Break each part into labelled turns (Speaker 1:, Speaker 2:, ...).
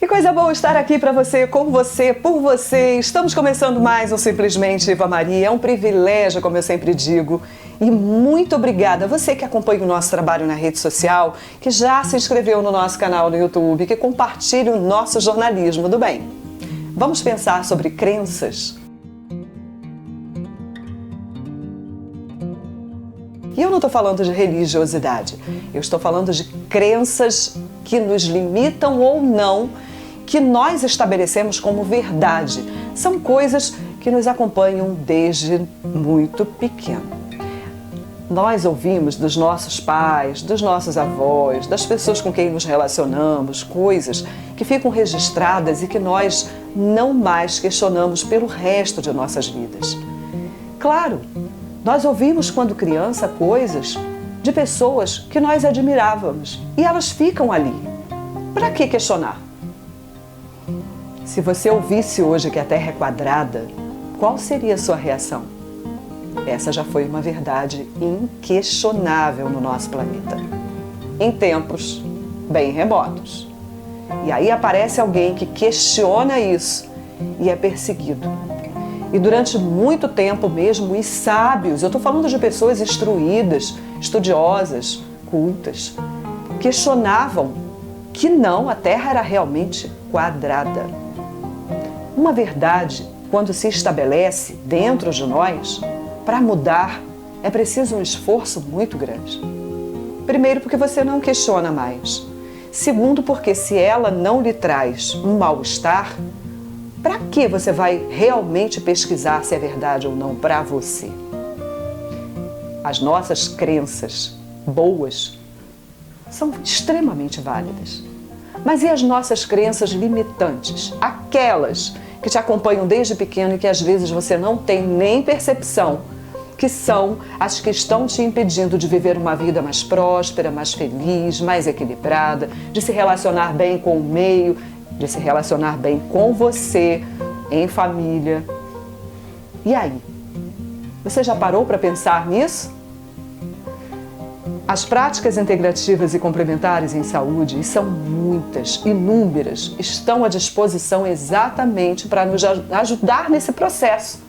Speaker 1: Que coisa boa estar aqui para você, com você, por você. Estamos começando mais um Simplesmente Eva Maria. É um privilégio, como eu sempre digo. E muito obrigada a você que acompanha o nosso trabalho na rede social, que já se inscreveu no nosso canal no YouTube, que compartilha o nosso jornalismo do bem. Vamos pensar sobre crenças? E eu não estou falando de religiosidade, eu estou falando de crenças que nos limitam ou não, que nós estabelecemos como verdade. São coisas que nos acompanham desde muito pequeno. Nós ouvimos dos nossos pais, dos nossos avós, das pessoas com quem nos relacionamos, coisas que ficam registradas e que nós não mais questionamos pelo resto de nossas vidas. Claro, nós ouvimos quando criança coisas de pessoas que nós admirávamos e elas ficam ali. Para que questionar? Se você ouvisse hoje que a Terra é quadrada, qual seria a sua reação? Essa já foi uma verdade inquestionável no nosso planeta, em tempos bem remotos. E aí aparece alguém que questiona isso e é perseguido. E durante muito tempo mesmo, os sábios, eu estou falando de pessoas instruídas, estudiosas, cultas, questionavam que não, a Terra era realmente quadrada. Uma verdade, quando se estabelece dentro de nós, para mudar é preciso um esforço muito grande. Primeiro, porque você não questiona mais. Segundo, porque se ela não lhe traz um mal-estar, para que você vai realmente pesquisar se é verdade ou não para você? As nossas crenças boas são extremamente válidas. Mas e as nossas crenças limitantes? Aquelas que te acompanham desde pequeno e que às vezes você não tem nem percepção, que são as que estão te impedindo de viver uma vida mais próspera, mais feliz, mais equilibrada, de se relacionar bem com o meio, de se relacionar bem com você, em família. E aí? Você já parou para pensar nisso? As práticas integrativas e complementares em saúde, e são muitas, inúmeras, estão à disposição exatamente para nos ajudar nesse processo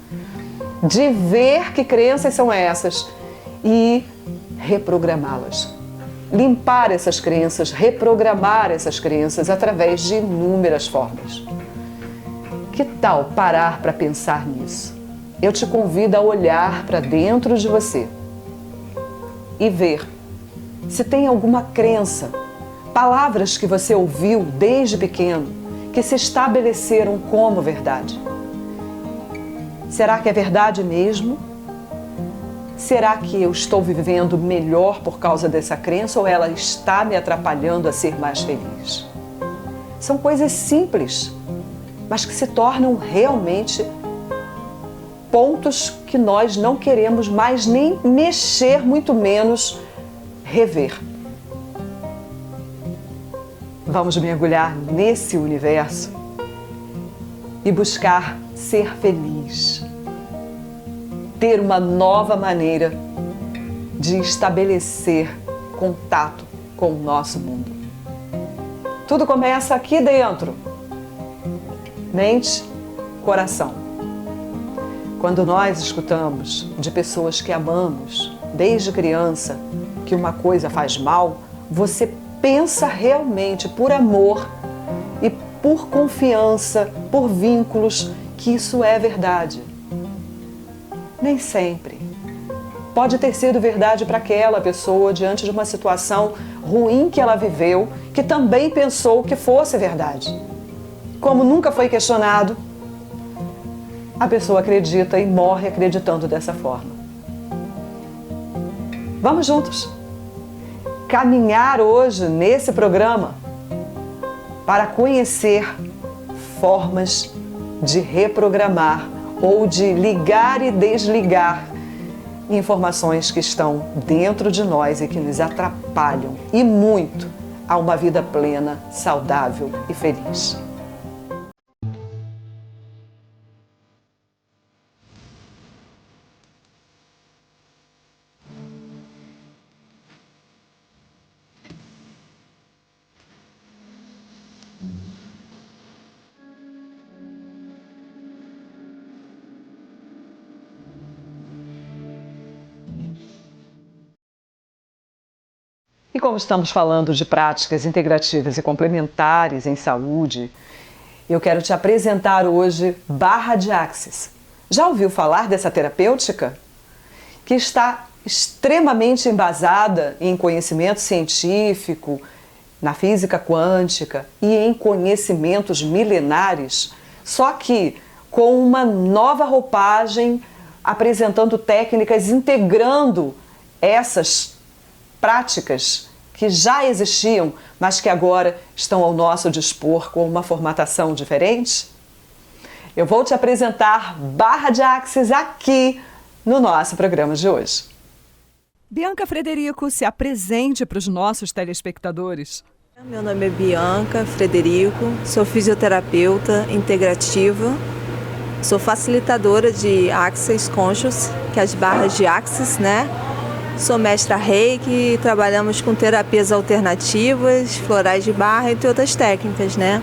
Speaker 1: de ver que crenças são essas e reprogramá-las. Limpar essas crenças, reprogramar essas crenças através de inúmeras formas. Que tal parar para pensar nisso? Eu te convido a olhar para dentro de você e ver se tem alguma crença, palavras que você ouviu desde pequeno, que se estabeleceram como verdade. Será que é verdade mesmo? Será que eu estou vivendo melhor por causa dessa crença ou ela está me atrapalhando a ser mais feliz? São coisas simples, mas que se tornam realmente pontos que nós não queremos mais nem mexer, muito menos rever. Vamos mergulhar nesse universo e buscar ser feliz. Ter uma nova maneira de estabelecer contato com o nosso mundo. Tudo começa aqui dentro. Mente, coração. Quando nós escutamos de pessoas que amamos desde criança que uma coisa faz mal, você pensa realmente por amor e por confiança, por vínculos, que isso é verdade. Nem sempre. Pode ter sido verdade para aquela pessoa diante de uma situação ruim que ela viveu, que também pensou que fosse verdade. Como nunca foi questionado, a pessoa acredita e morre acreditando dessa forma. Vamos juntos caminhar hoje nesse programa para conhecer formas de reprogramar ou de ligar e desligar informações que estão dentro de nós e que nos atrapalham e muito a uma vida plena, saudável e feliz. E como estamos falando de práticas integrativas e complementares em saúde, eu quero te apresentar hoje barra de axis. Já ouviu falar dessa terapêutica? Que está extremamente embasada em conhecimento científico, na física quântica e em conhecimentos milenares, só que com uma nova roupagem, apresentando técnicas, integrando essas práticas que já existiam, mas que agora estão ao nosso dispor com uma formatação diferente? Eu vou te apresentar barra de axis aqui no nosso programa de hoje. Bianca Frederico, se apresente para os nossos telespectadores.
Speaker 2: Meu nome é Bianca Frederico, sou fisioterapeuta integrativa, sou facilitadora de Axis Conscious, que é as barras de Axis, né? Sou mestra Reiki, trabalhamos com terapias alternativas, florais de barra, entre outras técnicas, né?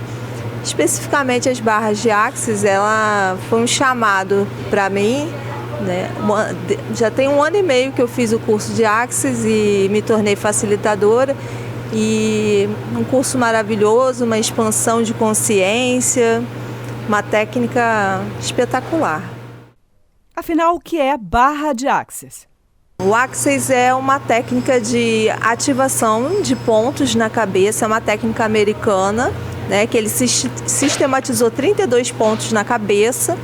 Speaker 2: Especificamente as barras de Axis, ela foi um chamado para mim, né? Já tem 1 ano e meio que eu fiz o curso de Axis e me tornei facilitadora. E um curso maravilhoso, uma expansão de consciência, uma técnica espetacular.
Speaker 1: Afinal, o que é barra de Axis?
Speaker 2: O Axis é uma técnica de ativação de pontos na cabeça, é uma técnica americana, né, que ele sistematizou 32 pontos na cabeça.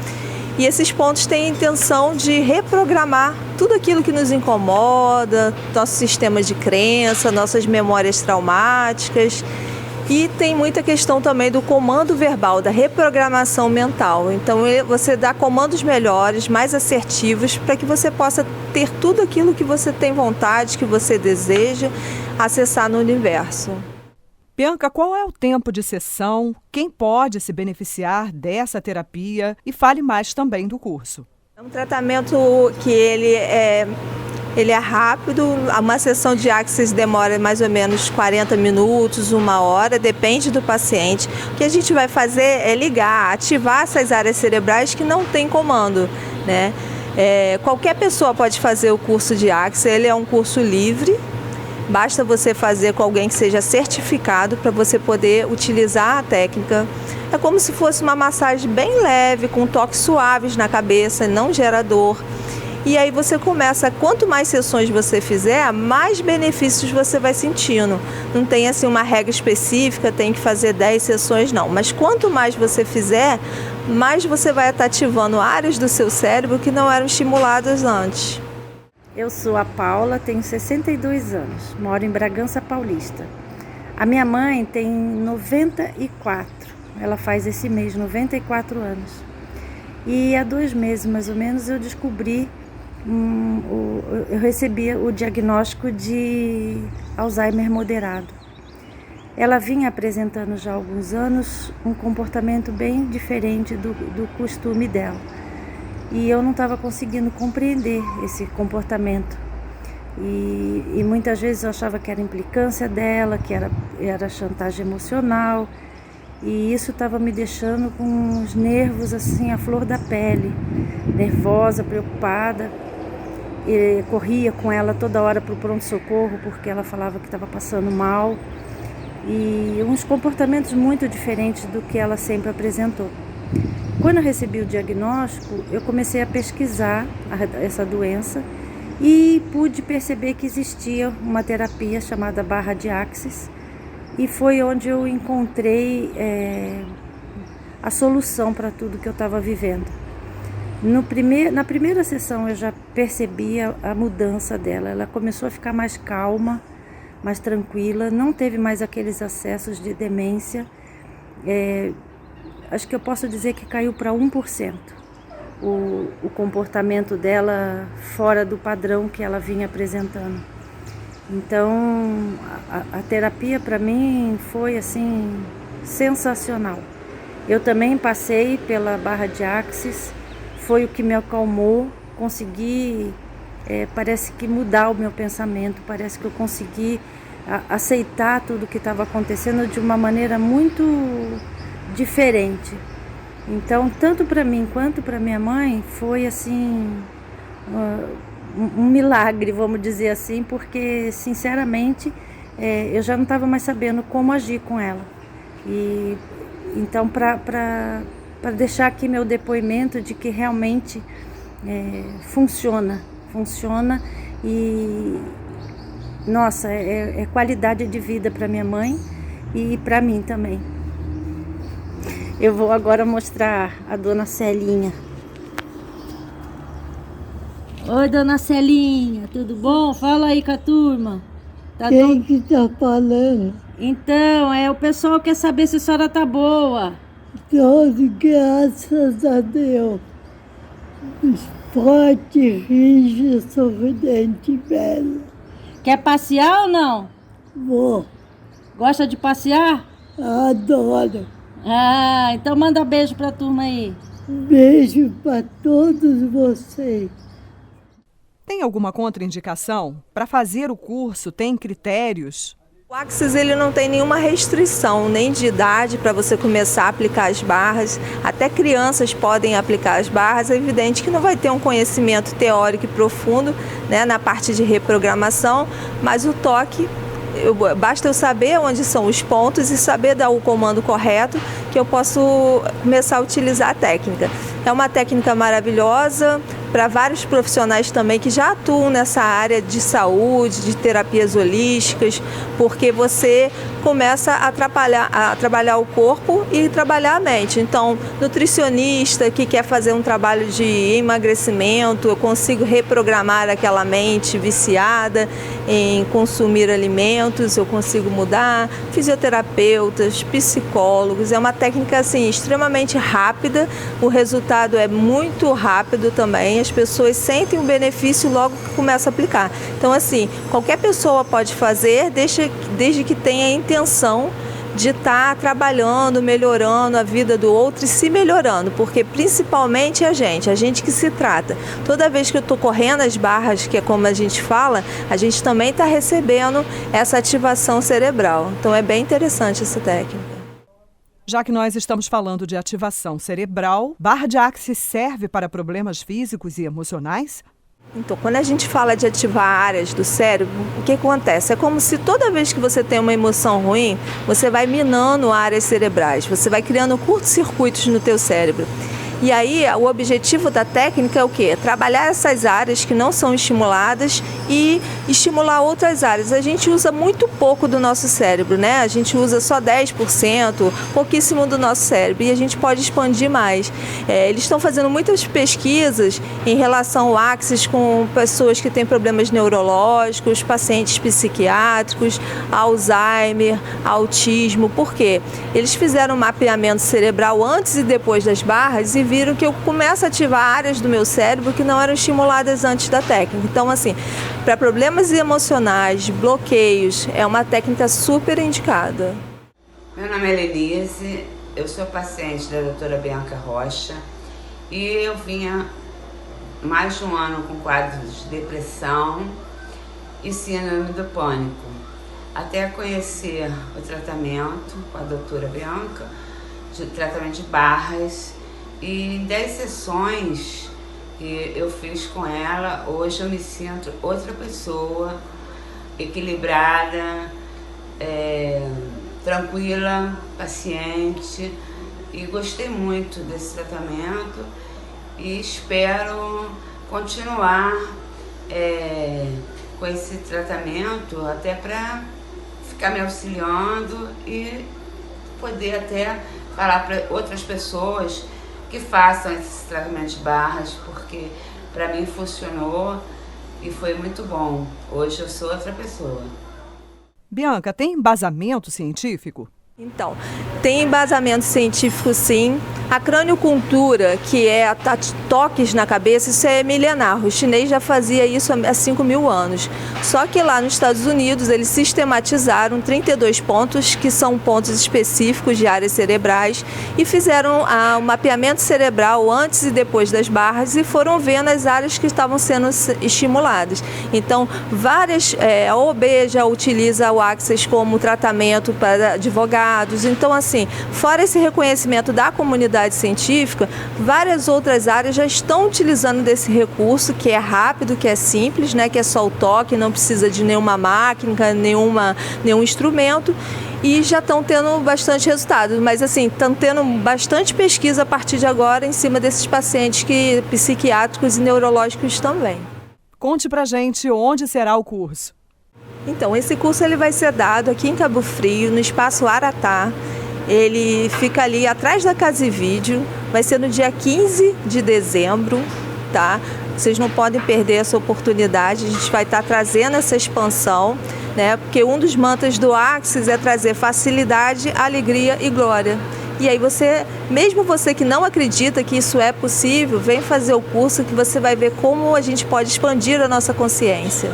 Speaker 2: E esses pontos têm a intenção de reprogramar tudo aquilo que nos incomoda, nosso sistema de crença, nossas memórias traumáticas. E tem muita questão também do comando verbal, da reprogramação mental. Então você dá comandos melhores, mais assertivos, para que você possa ter tudo aquilo que você tem vontade, que você deseja acessar no universo.
Speaker 1: Bianca, qual é o tempo de sessão? Quem pode se beneficiar dessa terapia? E fale mais também do curso.
Speaker 2: É um tratamento que ele é rápido. Uma sessão de Axis demora mais ou menos 40 minutos, 1 hora, depende do paciente. O que a gente vai fazer é ligar, ativar essas áreas cerebrais que não tem comando, né? Qualquer pessoa pode fazer o curso de Axis, ele é um curso livre. Basta você fazer com alguém que seja certificado para você poder utilizar a técnica. É como se fosse uma massagem bem leve, com toques suaves na cabeça, não gera dor. E aí você começa, quanto mais sessões você fizer, mais benefícios você vai sentindo. Não tem assim uma regra específica, tem que fazer 10 sessões, não. Mas quanto mais você fizer, mais você vai estar ativando áreas do seu cérebro que não eram estimuladas antes.
Speaker 3: Eu sou a Paula, tenho 62 anos, moro em Bragança Paulista. A minha mãe tem 94, ela faz esse mês 94 anos. E há 2 meses, mais ou menos, eu descobri, eu recebi o diagnóstico de Alzheimer moderado. Ela vinha apresentando já há alguns anos um comportamento bem diferente do costume dela. E eu não estava conseguindo compreender esse comportamento. E muitas vezes eu achava que era implicância dela, que era chantagem emocional. E isso estava me deixando com os nervos assim, à flor da pele, nervosa, preocupada. E corria com ela toda hora para o pronto-socorro, porque ela falava que estava passando mal. E uns comportamentos muito diferentes do que ela sempre apresentou. Quando eu recebi o diagnóstico, eu comecei a pesquisar essa doença e pude perceber que existia uma terapia chamada barra de Axis, e foi onde eu encontrei a solução para tudo que eu estava vivendo. Na primeira sessão eu já percebi a mudança dela. Ela começou a ficar mais calma, mais tranquila, não teve mais aqueles acessos de demência. Acho que eu posso dizer que caiu para 1% o comportamento dela fora do padrão que ela vinha apresentando. Então, a terapia para mim foi assim sensacional. Eu também passei pela barra de Axis, foi o que me acalmou, consegui, parece que mudar o meu pensamento, parece que eu consegui aceitar tudo que estava acontecendo de uma maneira muito diferente. Então, tanto para mim quanto para minha mãe, foi assim um milagre, vamos dizer assim, porque sinceramente eu já não estava mais sabendo como agir com ela. E então, para deixar aqui meu depoimento de que realmente funciona e, nossa, é qualidade de vida para minha mãe e para mim também. Eu vou agora mostrar a dona Celinha. Oi, dona Celinha, tudo bom? Fala aí com a turma.
Speaker 4: Quem que tá falando?
Speaker 3: Então, o pessoal quer saber se a senhora tá boa.
Speaker 4: Todo, graças a Deus. Forte, rígida, sorridente, bela.
Speaker 3: Quer passear ou não?
Speaker 4: Vou.
Speaker 3: Gosta de passear?
Speaker 4: Adoro.
Speaker 3: Ah, então manda beijo pra turma aí.
Speaker 4: Beijo para todos vocês.
Speaker 1: Tem alguma contraindicação? Para fazer o curso, tem critérios?
Speaker 2: O Axis ele não tem nenhuma restrição, nem de idade para você começar a aplicar as barras. Até crianças podem aplicar as barras. É evidente que não vai ter um conhecimento teórico e profundo, né, na parte de reprogramação, mas o toque, basta eu saber onde são os pontos e saber dar o comando correto que eu posso começar a utilizar a técnica. É uma técnica maravilhosa para vários profissionais também que já atuam nessa área de saúde, de terapias holísticas, porque você começa a trabalhar o corpo e trabalhar a mente. Então, nutricionista que quer fazer um trabalho de emagrecimento, eu consigo reprogramar aquela mente viciada em consumir alimentos, eu consigo mudar. Fisioterapeutas, psicólogos, é uma técnica assim extremamente rápida, o resultado é muito rápido também, as pessoas sentem o benefício logo que começa a aplicar. Então assim, qualquer pessoa pode fazer desde que tenha a intenção de estar trabalhando, melhorando a vida do outro e se melhorando, porque principalmente a gente que se trata. Toda vez que eu estou correndo as barras, que é como a gente fala, a gente também está recebendo essa ativação cerebral. Então é bem interessante essa técnica.
Speaker 1: Já que nós estamos falando de ativação cerebral, barra de Axis serve para problemas físicos e emocionais?
Speaker 2: Então, quando a gente fala de ativar áreas do cérebro, o que acontece? É como se toda vez que você tem uma emoção ruim, você vai minando áreas cerebrais, você vai criando curtos-circuitos no teu cérebro. E aí, o objetivo da técnica é o quê? Trabalhar essas áreas que não são estimuladas e estimular outras áreas. A gente usa muito pouco do nosso cérebro, né? A gente usa só 10%, pouquíssimo do nosso cérebro, e a gente pode expandir mais. Eles estão fazendo muitas pesquisas em relação ao Axis com pessoas que têm problemas neurológicos, pacientes psiquiátricos, Alzheimer, autismo. Por quê? Eles fizeram um mapeamento cerebral antes e depois das barras e viram que eu começo a ativar áreas do meu cérebro que não eram estimuladas antes da técnica. Então, assim, para problemas emocionais, bloqueios, é uma técnica super indicada.
Speaker 5: Meu nome é Lenise, eu sou paciente da doutora Bianca Rocha e eu vinha mais de um ano com quadros de depressão e síndrome do pânico. Até conhecer o tratamento com a doutora Bianca, de tratamento de barras, e em 10 sessões que eu fiz com ela, hoje eu me sinto outra pessoa, equilibrada, tranquila, paciente, e gostei muito desse tratamento e espero continuar com esse tratamento até para ficar me auxiliando e poder até falar para outras pessoas que façam esses tratamentos de barras, porque para mim funcionou e foi muito bom. Hoje eu sou outra pessoa.
Speaker 1: Bianca, tem embasamento científico?
Speaker 2: Então, tem embasamento científico sim. A craniocultura, que é toques na cabeça, isso é milenar. O chinês já fazia isso há 5.000 anos. Só que lá nos Estados Unidos eles sistematizaram 32 pontos, que são pontos específicos de áreas cerebrais, e fizeram o mapeamento cerebral antes e depois das barras e foram vendo as áreas que estavam sendo estimuladas. Então, a OAB já utiliza o Axis como tratamento para advogados. Então, assim, fora esse reconhecimento da comunidade comunidade científica, várias outras áreas já estão utilizando desse recurso, que é rápido, que é simples, né, que é só o toque, não precisa de nenhuma máquina, nenhum instrumento, e já estão tendo bastante resultado. Mas assim, estão tendo bastante pesquisa a partir de agora em cima desses pacientes psiquiátricos e neurológicos também.
Speaker 1: Conte pra gente onde será o curso.
Speaker 2: Então, esse curso ele vai ser dado aqui em Cabo Frio, no Espaço Aratá. Ele fica ali atrás da Casa e Vídeo, vai ser no dia 15 de dezembro, tá? Vocês não podem perder essa oportunidade, a gente vai estar trazendo essa expansão, né? Porque um dos mantras do Axis é trazer facilidade, alegria e glória. E aí mesmo você que não acredita que isso é possível, vem fazer o curso que você vai ver como a gente pode expandir a nossa consciência.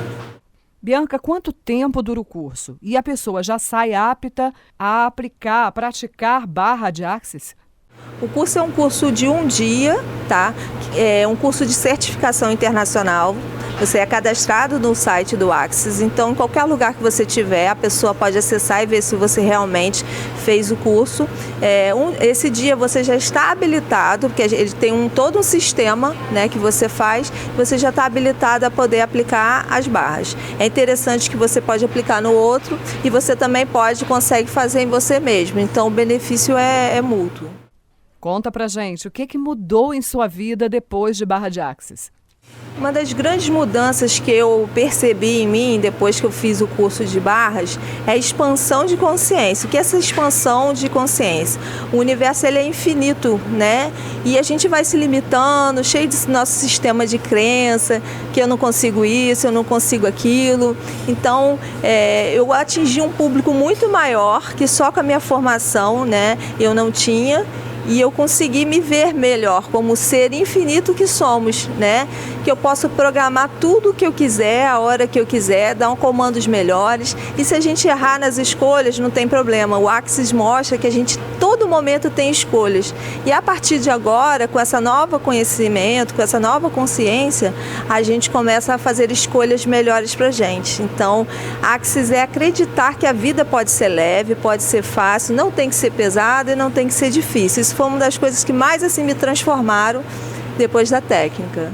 Speaker 1: Bianca, quanto tempo dura o curso? E a pessoa já sai apta a aplicar, a praticar barra de Axis?
Speaker 2: O curso é um curso de um dia, tá? É um curso de certificação internacional. Você é cadastrado no site do Axis, então em qualquer lugar que você tiver, a pessoa pode acessar e ver se você realmente fez o curso. Esse dia você já está habilitado, porque ele tem todo um sistema, né, que você faz, você já está habilitado a poder aplicar as barras. É interessante que você pode aplicar no outro e você também consegue fazer em você mesmo, então o benefício é mútuo.
Speaker 1: Conta pra gente, o que mudou em sua vida depois de barra de Axis?
Speaker 2: Uma das grandes mudanças que eu percebi em mim depois que eu fiz o curso de barras é a expansão de consciência. O que é essa expansão de consciência? O universo ele é infinito, né? E a gente vai se limitando, cheio de nosso sistema de crença, que eu não consigo isso, eu não consigo aquilo. Então, eu atingi um público muito maior que só com a minha formação, né, eu não tinha. E eu consegui me ver melhor como ser infinito que somos, né? Que eu posso programar tudo o que eu quiser, a hora que eu quiser, dar comandos melhores. E se a gente errar nas escolhas, não tem problema. O Axis mostra que a gente, todo momento, tem escolhas. E a partir de agora, com esse novo conhecimento, com essa nova consciência, a gente começa a fazer escolhas melhores pra gente. Então, Axis é acreditar que a vida pode ser leve, pode ser fácil, não tem que ser pesada e não tem que ser difícil. Isso foi uma das coisas que mais assim me transformaram depois da técnica.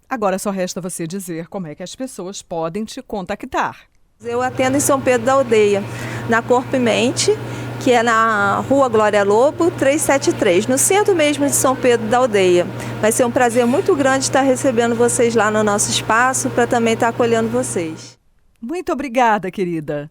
Speaker 1: Agora só resta você dizer como é que as pessoas podem te contactar.
Speaker 2: Eu atendo em São Pedro da Aldeia, na Corpo e Mente, que é na Rua Glória Lobo, 373, no centro mesmo de São Pedro da Aldeia. Vai ser um prazer muito grande estar recebendo vocês lá no nosso espaço, para também estar acolhendo vocês.
Speaker 1: Muito obrigada, querida.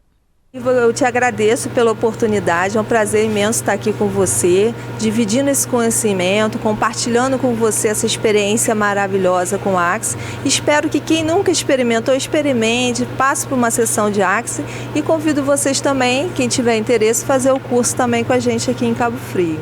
Speaker 2: Eu te agradeço pela oportunidade, é um prazer imenso estar aqui com você, dividindo esse conhecimento, compartilhando com você essa experiência maravilhosa com o Axis. Espero que quem nunca experimentou, experimente, passe por uma sessão de Axis e convido vocês também, quem tiver interesse, a fazer o curso também com a gente aqui em Cabo Frio.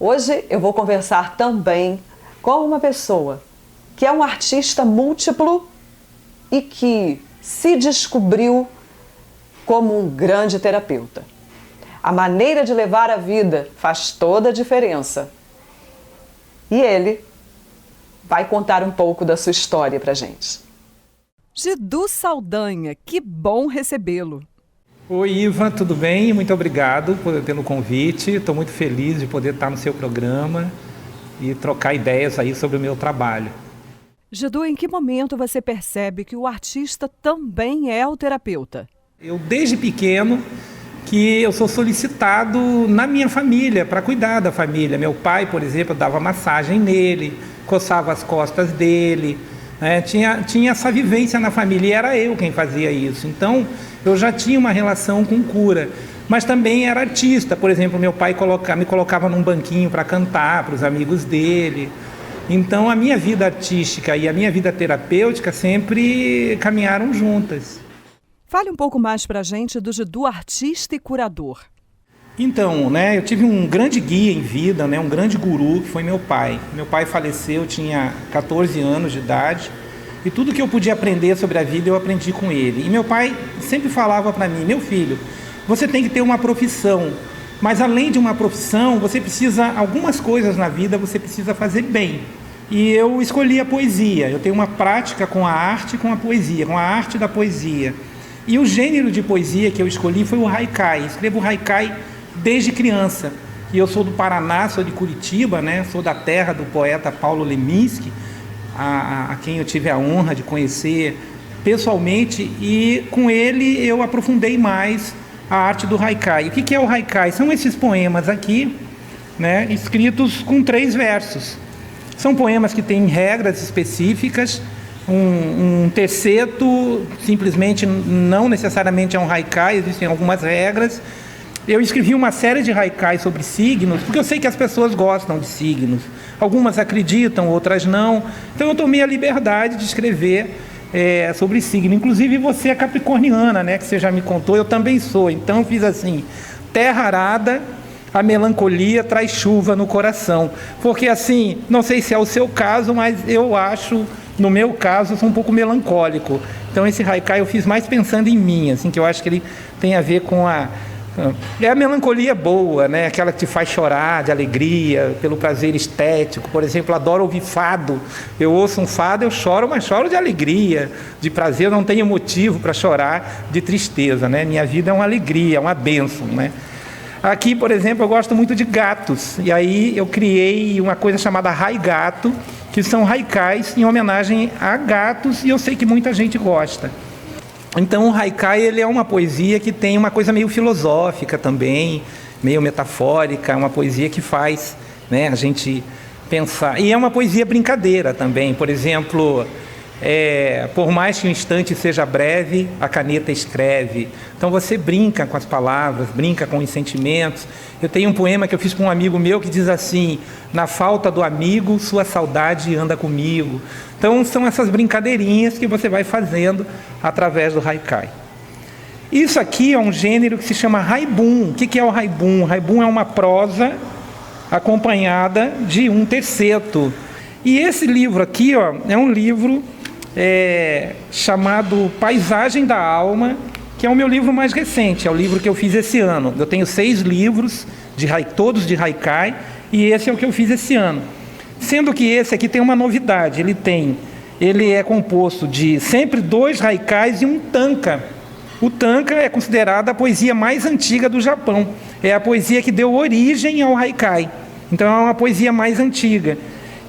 Speaker 1: Hoje eu vou conversar também com uma pessoa que é um artista múltiplo e que se descobriu como um grande terapeuta. A maneira de levar a vida faz toda a diferença. E ele vai contar um pouco da sua história pra gente. Gidu Saldanha, que bom recebê-lo.
Speaker 6: Oi, Iva, tudo bem? Muito obrigado pelo convite. Estou muito feliz de poder estar no seu programa e trocar ideias aí sobre o meu trabalho.
Speaker 1: Gidu, em que momento você percebe que o artista também é o terapeuta?
Speaker 6: Eu, desde pequeno, que eu sou solicitado na minha família, para cuidar da família. Meu pai, por exemplo, dava massagem nele, coçava as costas dele, né? Tinha essa vivência na família e era eu quem fazia isso. Então, eu já tinha uma relação com cura, mas também era artista. Por exemplo, meu pai me colocava num banquinho para cantar para os amigos dele. Então, a minha vida artística e a minha vida terapêutica sempre caminharam juntas.
Speaker 1: Fale um pouco mais para a gente do Gidu artista e curador.
Speaker 6: Então, né, eu tive um grande guia em vida, né, um grande guru, que foi meu pai. Meu pai faleceu, eu tinha 14 anos de idade. E tudo que eu podia aprender sobre a vida, eu aprendi com ele. E meu pai sempre falava para mim, meu filho, você tem que ter uma profissão, Mas além de uma profissão, você precisa, algumas coisas na vida você precisa fazer bem. E eu escolhi a poesia. Eu tenho uma prática com a arte e com a poesia, com a arte da poesia. E o gênero de poesia que eu escolhi foi o haikai. Escrevo haikai desde criança. E eu sou do Paraná, sou de Curitiba, né? Sou da terra do poeta Paulo Leminski, a quem eu tive a honra de conhecer pessoalmente. E com ele eu aprofundei mais a arte do haikai. O que é o haikai? São esses poemas aqui, né? Escritos com 3 versos. São poemas que têm regras específicas. Um terceto simplesmente não necessariamente é um haikai, existem algumas regras. Eu escrevi uma série de haikais sobre signos, porque eu sei que as pessoas gostam de signos. Algumas acreditam, outras não. Então eu tomei a liberdade de escrever sobre signo. Inclusive você é capricorniana, né? Que você já me contou, eu também sou. Então eu fiz assim: terra arada, a melancolia traz chuva no coração. Porque assim, não sei se é o seu caso, mas eu acho, no meu caso, eu sou um pouco melancólico. Então esse haikai eu fiz mais pensando em mim, assim, que eu acho que ele tem a ver com a melancolia boa, né? Aquela que te faz chorar de alegria, pelo prazer estético. Por exemplo, adoro ouvir fado. Eu ouço um fado, eu choro, mas choro de alegria, de prazer. Eu não tenho motivo para chorar de tristeza, né? Minha vida é uma alegria, é uma bênção, né? Aqui, por exemplo, eu gosto muito de gatos. E aí eu criei uma coisa chamada Haigato, que são haikais em homenagem a gatos, e eu sei que muita gente gosta. Então o haikai, ele é uma poesia que tem uma coisa meio filosófica também, meio metafórica, uma poesia que faz, né, a gente pensar. E é uma poesia brincadeira também. Por exemplo, por mais que o instante seja breve, a caneta escreve. Então você brinca com as palavras, brinca com os sentimentos. Eu tenho um poema que eu fiz com um amigo meu que diz assim: na falta do amigo, sua saudade anda comigo. Então são essas brincadeirinhas que você vai fazendo através do haikai. Isso aqui é um gênero que se chama haibun. O que é o haibun? O haibun é uma prosa acompanhada de um terceto. E esse livro aqui, ó, é um livro chamado Paisagem da Alma, que é o meu livro mais recente, é o livro que eu fiz esse ano. Eu tenho 6 livros, todos de haikai, e esse é o que eu fiz esse ano. Sendo que esse aqui tem uma novidade, ele é composto de sempre 2 haikais e um tanka. O tanka é considerada a poesia mais antiga do Japão, é a poesia que deu origem ao haikai, então é uma poesia mais antiga.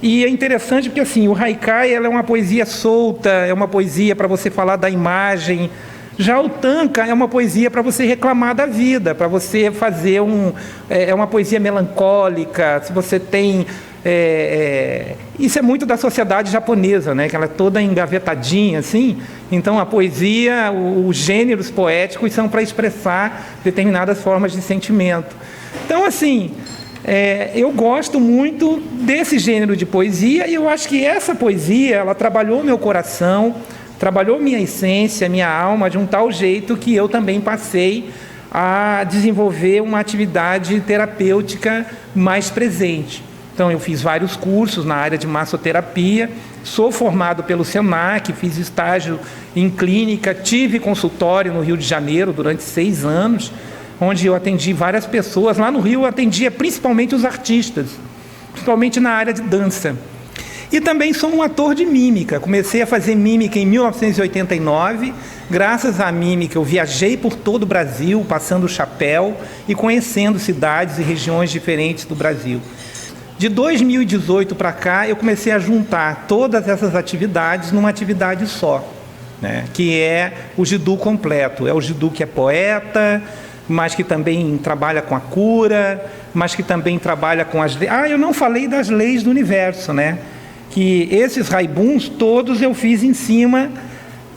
Speaker 6: E é interessante porque assim, o haikai ela é uma poesia solta, é uma poesia para você falar da imagem. Já o tanka é uma poesia para você reclamar da vida, para você fazer é uma poesia melancólica. Se você tem isso é muito da sociedade japonesa, né? Que ela é toda engavetadinha assim. Então a poesia, os gêneros poéticos são para expressar determinadas formas de sentimento. Então assim, eu gosto muito desse gênero de poesia, e eu acho que essa poesia ela trabalhou meu coração, trabalhou minha essência, minha alma, de um tal jeito que eu também passei a desenvolver uma atividade terapêutica mais presente. Então eu fiz vários cursos na área de massoterapia, sou formado pelo SENAC, fiz estágio em clínica, tive consultório no Rio de Janeiro durante 6 anos, onde eu atendi várias pessoas. Lá no Rio eu atendia principalmente os artistas, principalmente na área de dança. E também sou um ator de mímica. Comecei a fazer mímica em 1989. Graças à mímica eu viajei por todo o Brasil, passando o chapéu e conhecendo cidades e regiões diferentes do Brasil. De 2018 para cá eu comecei a juntar todas essas atividades numa atividade só, né? Que é o jiddu completo. É o jiddu que é poeta, mas que também trabalha com a cura, mas que também trabalha com as leis. Eu não falei das leis do universo, né? Que esses haibuns todos eu fiz em cima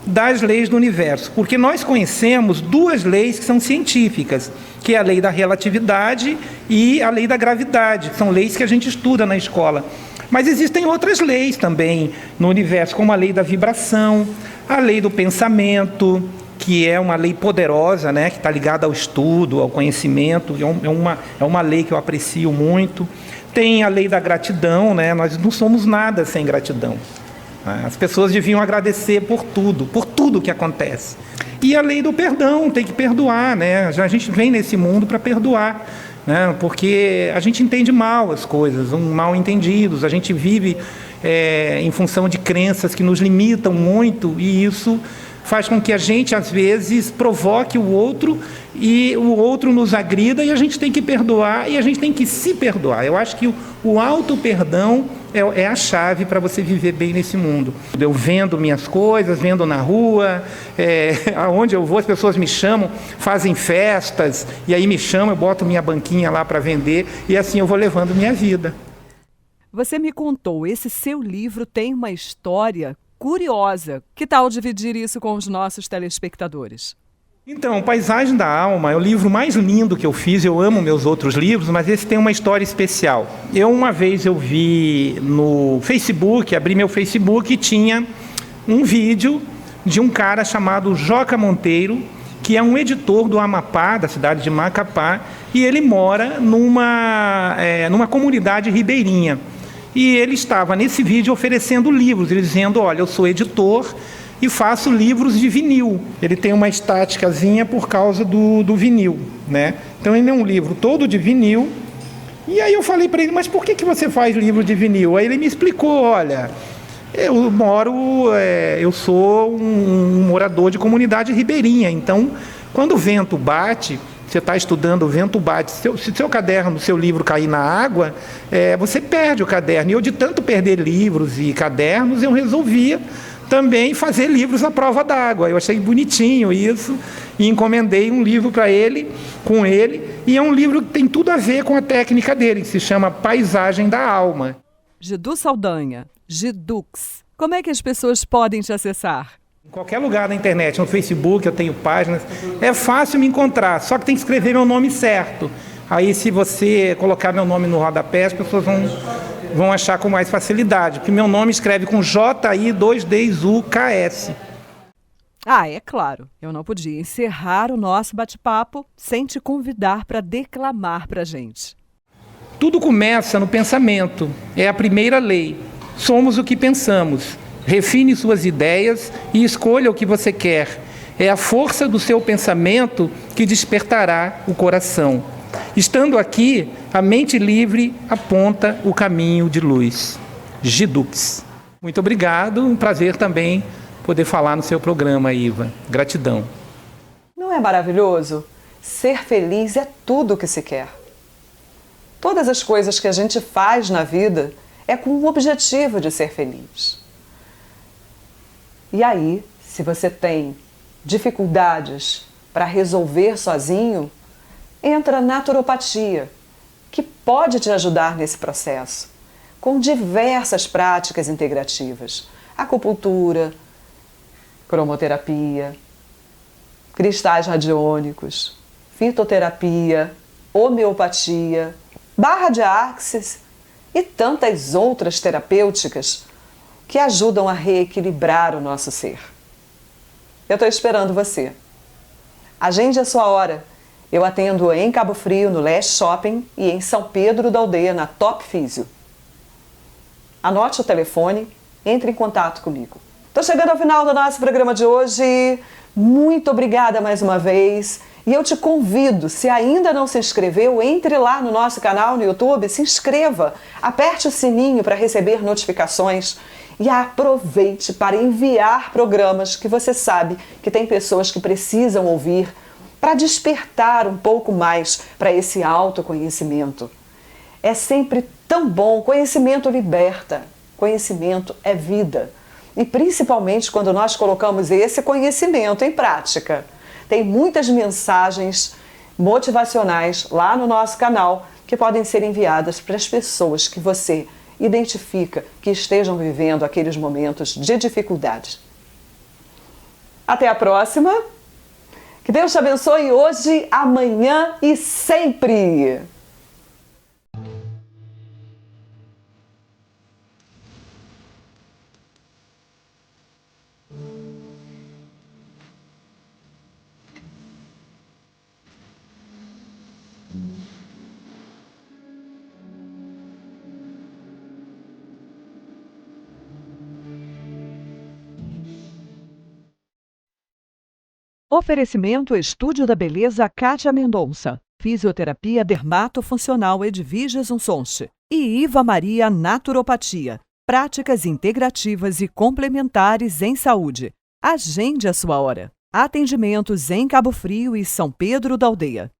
Speaker 6: das leis do universo, porque nós conhecemos 2 leis que são científicas, que é a lei da relatividade e a lei da gravidade, que são leis que a gente estuda na escola. Mas existem outras leis também no universo, como a lei da vibração, a lei do pensamento, que é uma lei poderosa, né, que está ligada ao estudo, ao conhecimento, é uma lei que eu aprecio muito. Tem a lei da gratidão, né, nós não somos nada sem gratidão. As pessoas deviam agradecer por tudo que acontece. E a lei do perdão, tem que perdoar, né? A gente vem nesse mundo para perdoar. né? Porque a gente entende mal as coisas, mal entendidos, a gente vive em função de crenças que nos limitam muito, e isso faz com que a gente, às vezes, provoque o outro e o outro nos agrida, e a gente tem que perdoar e a gente tem que se perdoar. Eu acho que o auto-perdão é a chave para você viver bem nesse mundo. Eu vendo minhas coisas, vendo na rua, aonde eu vou, as pessoas me chamam, fazem festas, e aí me chamam, eu boto minha banquinha lá para vender, e assim eu vou levando minha vida.
Speaker 1: Você me contou, esse seu livro tem uma história curiosa. Que tal dividir isso com os nossos telespectadores?
Speaker 6: Então, Paisagem da Alma é o livro mais lindo que eu fiz. Eu amo meus outros livros, mas esse tem uma história especial. Uma vez eu vi no Facebook, abri meu Facebook e tinha um vídeo de um cara chamado Joca Monteiro, que é um editor do Amapá, da cidade de Macapá, e ele mora numa comunidade ribeirinha. E ele estava nesse vídeo oferecendo livros, ele dizendo, olha, eu sou editor e faço livros de vinil. Ele tem uma estáticazinha por causa do vinil, né? Então ele é um livro todo de vinil. E aí eu falei para ele, mas por que você faz livro de vinil? Aí ele me explicou, olha, eu sou um morador de comunidade ribeirinha, então quando o vento bate, você está estudando, o vento bate, se seu caderno, seu livro cair na água, você perde o caderno. E eu, de tanto perder livros e cadernos, eu resolvia também fazer livros à prova d'água. Eu achei bonitinho isso e encomendei um livro para ele, com ele, e é um livro que tem tudo a ver com a técnica dele, que se chama Paisagem da Alma.
Speaker 1: Gidu Saldanha, Gidux. Como é que as pessoas podem te acessar?
Speaker 6: Em qualquer lugar na internet, no Facebook, eu tenho páginas. É fácil me encontrar, só que tem que escrever meu nome certo. Aí, se você colocar meu nome no rodapé, as pessoas vão achar com mais facilidade, porque meu nome escreve com J-I-2-D-U-K-S.
Speaker 1: Ah, é claro, eu não podia encerrar o nosso bate-papo sem te convidar para declamar para a gente.
Speaker 6: Tudo começa no pensamento, é a primeira lei. Somos o que pensamos. Refine suas ideias e escolha o que você quer. É a força do seu pensamento que despertará o coração. Estando aqui, a mente livre aponta o caminho de luz. Gidux. Muito obrigado, um prazer também poder falar no seu programa, Iva. Gratidão.
Speaker 1: Não é maravilhoso? Ser feliz é tudo o que se quer. Todas as coisas que a gente faz na vida é com o objetivo de ser feliz. E aí, se você tem dificuldades para resolver sozinho, entra a naturopatia, que pode te ajudar nesse processo, com diversas práticas integrativas. Acupuntura, cromoterapia, cristais radiônicos, fitoterapia, homeopatia, barra de axis e tantas outras terapêuticas que ajudam a reequilibrar o nosso ser. Eu estou esperando você. Agende a sua hora. Eu atendo em Cabo Frio, no Leste Shopping, e em São Pedro da Aldeia, na Top Físio. Anote o telefone, entre em contato comigo. Estou chegando ao final do nosso programa de hoje. Muito obrigada mais uma vez. E eu te convido, se ainda não se inscreveu, entre lá no nosso canal no YouTube, se inscreva, aperte o sininho para receber notificações e aproveite para enviar programas que você sabe que tem pessoas que precisam ouvir para despertar um pouco mais para esse autoconhecimento. É sempre tão bom, conhecimento liberta, conhecimento é vida. E principalmente quando nós colocamos esse conhecimento em prática. Tem muitas mensagens motivacionais lá no nosso canal que podem ser enviadas para as pessoas que você identifica que estejam vivendo aqueles momentos de dificuldade. Até a próxima. Que Deus te abençoe hoje, amanhã e sempre. Oferecimento Estúdio da Beleza Cátia Mendonça. Fisioterapia dermatofuncional Edviges Unsonst e Iva Maria Naturopatia. Práticas integrativas e complementares em saúde. Agende a sua hora. Atendimentos em Cabo Frio e São Pedro da Aldeia.